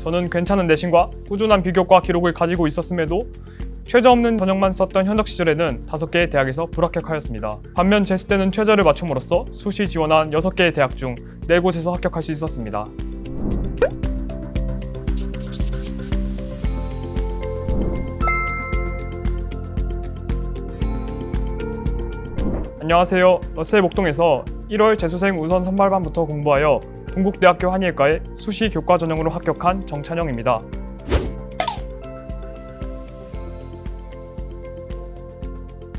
저는 괜찮은 내신과 꾸준한 비교과 기록을 가지고 있었음에도 최저 없는 전형만 썼던 현역 시절에는 5개의 대학에서 불합격하였습니다. 반면 재수 때는 최저를 맞춤으로써 수시 지원한 6개의 대학 중 4곳에서 합격할 수 있었습니다. 안녕하세요. 러셀 목동에서 1월 재수생 우선 선발반부터 공부하여 동국대학교 한의학과에 수시 교과 전형으로 합격한 정찬영입니다.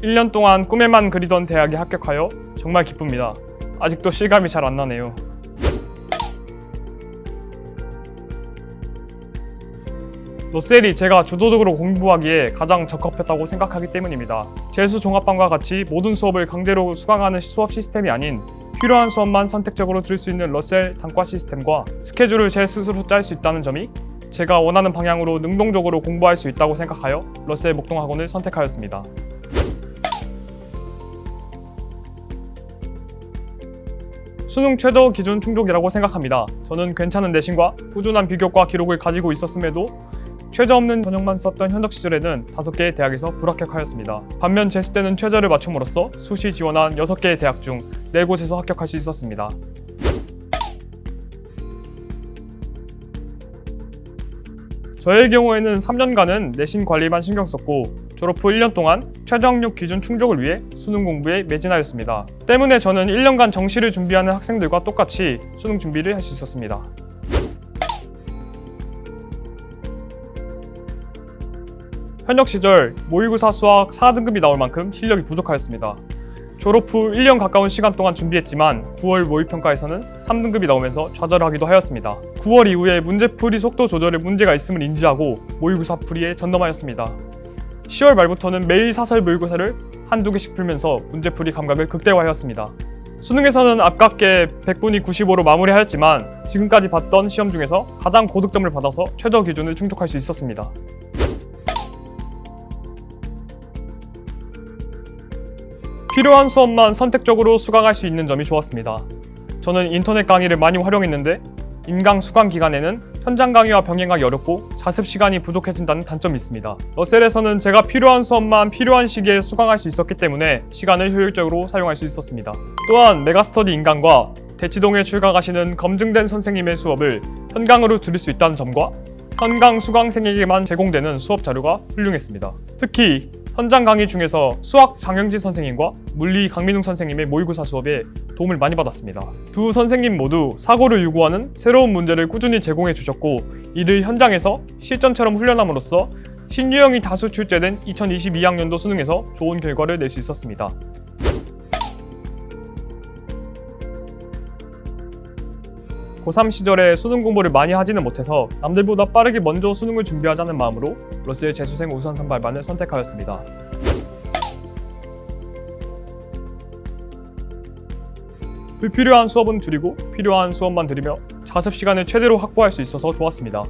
(1년) 동안 꿈에만 그리던 대학에 합격하여 정말 기쁩니다. 아직도 실감이 잘 안 나네요. 러셀이 제가 주도적으로 공부하기에 가장 적합했다고 생각하기 때문입니다. 재수 종합반과 같이 모든 수업을 강제로 수강하는 수업 시스템이 아닌 필요한 수업만 선택적으로 들을 수 있는 러셀 단과 시스템과 스케줄을 제 스스로 짤 수 있다는 점이 제가 원하는 방향으로 능동적으로 공부할 수 있다고 생각하여 러셀 목동학원을 선택하였습니다. 수능 최저 기준 충족이라고 생각합니다. 저는 괜찮은 내신과 꾸준한 비교과 기록을 가지고 있었음에도 최저 없는 전형만 썼던 현역 시절에는 5개의 대학에서 불합격하였습니다. 반면 재수 때는 최저를 맞춤으로써 수시 지원한 6개의 대학 중 4곳에서 합격할 수 있었습니다. 저의 경우에는 3년간은 내신 관리만 신경 썼고 졸업 후 1년 동안 최저 학력 기준 충족을 위해 수능 공부에 매진하였습니다. 때문에 저는 1년간 정시를 준비하는 학생들과 똑같이 수능 준비를 할 수 있었습니다. 현역 시절 모의고사 수학 4등급이 나올 만큼 실력이 부족하였습니다. 졸업 후 1년 가까운 시간 동안 준비했지만 9월 모의평가에서는 3등급이 나오면서 좌절하기도 하였습니다. 9월 이후에 문제풀이 속도 조절에 문제가 있음을 인지하고 모의고사 풀이에 전념하였습니다. 10월 말부터는 매일 사설 모의고사를 한두 개씩 풀면서 문제풀이 감각을 극대화하였습니다. 수능에서는 아깝게 100분이 95로 마무리하였지만 지금까지 봤던 시험 중에서 가장 고득점을 받아서 최저 기준을 충족할 수 있었습니다. 필요한 수업만 선택적으로 수강할 수 있는 점이 좋았습니다. 저는 인터넷 강의를 많이 활용했는데 인강 수강 기간에는 현장 강의와 병행하기 어렵고 자습 시간이 부족해진다는 단점이 있습니다. 러셀에서는 제가 필요한 수업만 필요한 시기에 수강할 수 있었기 때문에 시간을 효율적으로 사용할 수 있었습니다. 또한 메가스터디 인강과 대치동에 출강하시는 검증된 선생님의 수업을 현강으로 들을 수 있다는 점과 현강 수강생에게만 제공되는 수업 자료가 훌륭했습니다. 특히 현장 강의 중에서 수학 장영진 선생님과 물리 강민웅 선생님의 모의고사 수업에 도움을 많이 받았습니다. 두 선생님 모두 사고를 유고하는 새로운 문제를 꾸준히 제공해 주셨고 이를 현장에서 실전처럼 훈련함으로써 신유형이 다수 출제된 2022학년도 수능에서 좋은 결과를 낼 수 있었습니다. 고3 시절에 수능 공부를 많이 하지는 못해서 남들보다 빠르게 먼저 수능을 준비하자는 마음으로 러셀 재수생 우선 선발반을 선택하였습니다. 불필요한 수업은 줄이고 필요한 수업만 들으며 자습 시간을 최대로 확보할 수 있어서 좋았습니다.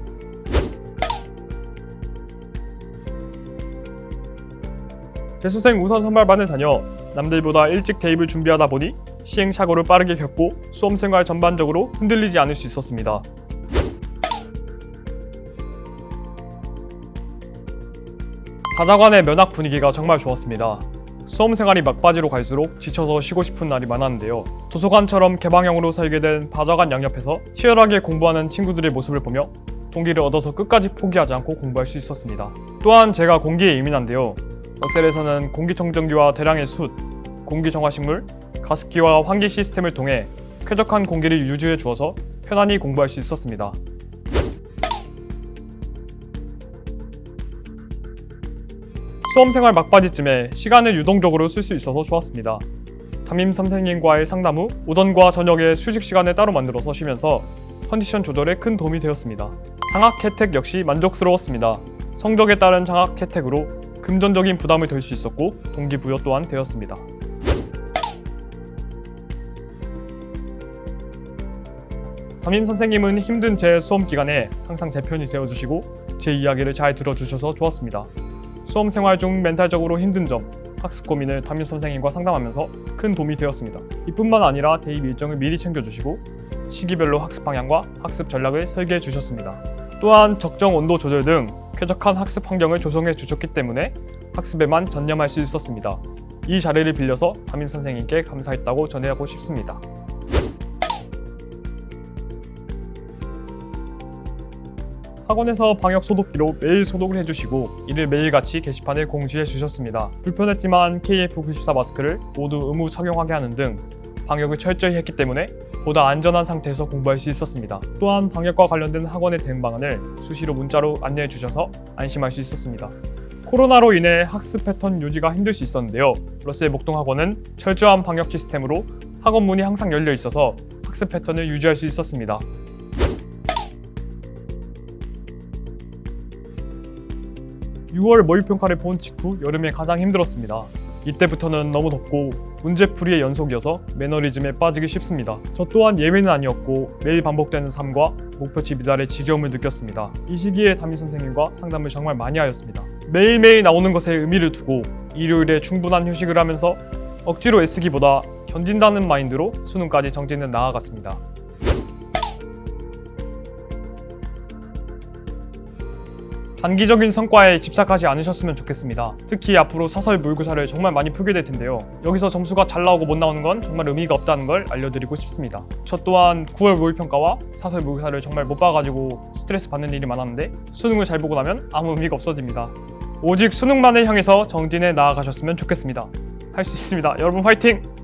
재수생 우선 선발반을 다녀 남들보다 일찍 대입을 준비하다 보니 시행착오를 빠르게 겪고 수험생활 전반적으로 흔들리지 않을 수 있었습니다. 다자관의 면학 분위기가 정말 좋았습니다. 수험생활이 막바지로 갈수록 지쳐서 쉬고 싶은 날이 많았는데요. 도서관처럼 개방형으로 설계된 다자관 양옆에서 치열하게 공부하는 친구들의 모습을 보며 동기를 얻어서 끝까지 포기하지 않고 공부할 수 있었습니다. 또한 제가 공기에 예민한데요. 러셀에서는 공기청정기와 대량의 숯, 공기정화식물, 가습기와 환기 시스템을 통해 쾌적한 공기를 유지해 주어서 편안히 공부할 수 있었습니다. 수험생활 막바지쯤에 시간을 유동적으로 쓸 수 있어서 좋았습니다. 담임 선생님과의 상담 후 오전과 저녁에 휴식 시간을 따로 만들어서 쉬면서 컨디션 조절에 큰 도움이 되었습니다. 장학 혜택 역시 만족스러웠습니다. 성적에 따른 장학 혜택으로 금전적인 부담을 덜 수 있었고 동기부여 또한 되었습니다. 담임 선생님은 힘든 제 수험 기간에 항상 제 편이 되어주시고 제 이야기를 잘 들어주셔서 좋았습니다. 수험 생활 중 멘탈적으로 힘든 점, 학습 고민을 담임 선생님과 상담하면서 큰 도움이 되었습니다. 이뿐만 아니라 대입 일정을 미리 챙겨주시고 시기별로 학습 방향과 학습 전략을 설계해 주셨습니다. 또한 적정 온도 조절 등 쾌적한 학습 환경을 조성해 주셨기 때문에 학습에만 전념할 수 있었습니다. 이 자리를 빌려서 담임 선생님께 감사했다고 전하고 싶습니다. 학원에서 방역 소독기로 매일 소독을 해주시고 이를 매일같이 게시판에 공지해 주셨습니다. 불편했지만 KF94 마스크를 모두 의무 착용하게 하는 등 방역을 철저히 했기 때문에 보다 안전한 상태에서 공부할 수 있었습니다. 또한 방역과 관련된 학원의 대응 방안을 수시로 문자로 안내해 주셔서 안심할 수 있었습니다. 코로나로 인해 학습 패턴 유지가 힘들 수 있었는데요. 러셀 목동학원은 철저한 방역 시스템으로 학원 문이 항상 열려 있어서 학습 패턴을 유지할 수 있었습니다. 6월 모의평가를 본 직후 여름에 가장 힘들었습니다. 이때부터는 너무 덥고 문제풀이의 연속이어서 매너리즘에 빠지기 쉽습니다. 저 또한 예외는 아니었고 매일 반복되는 삶과 목표치 미달의 지겨움을 느꼈습니다. 이 시기에 담임 선생님과 상담을 정말 많이 하였습니다. 매일매일 나오는 것에 의미를 두고 일요일에 충분한 휴식을 하면서 억지로 애쓰기보다 견딘다는 마인드로 수능까지 정진해 나아갔습니다. 단기적인 성과에 집착하지 않으셨으면 좋겠습니다. 특히 앞으로 사설 모의고사를 정말 많이 풀게 될 텐데요. 여기서 점수가 잘 나오고 못 나오는 건 정말 의미가 없다는 걸 알려드리고 싶습니다. 저 또한 9월 모의평가와 사설 모의고사를 정말 못 봐가지고 스트레스 받는 일이 많았는데 수능을 잘 보고 나면 아무 의미가 없어집니다. 오직 수능만을 향해서 정진해 나아가셨으면 좋겠습니다. 할 수 있습니다. 여러분 화이팅!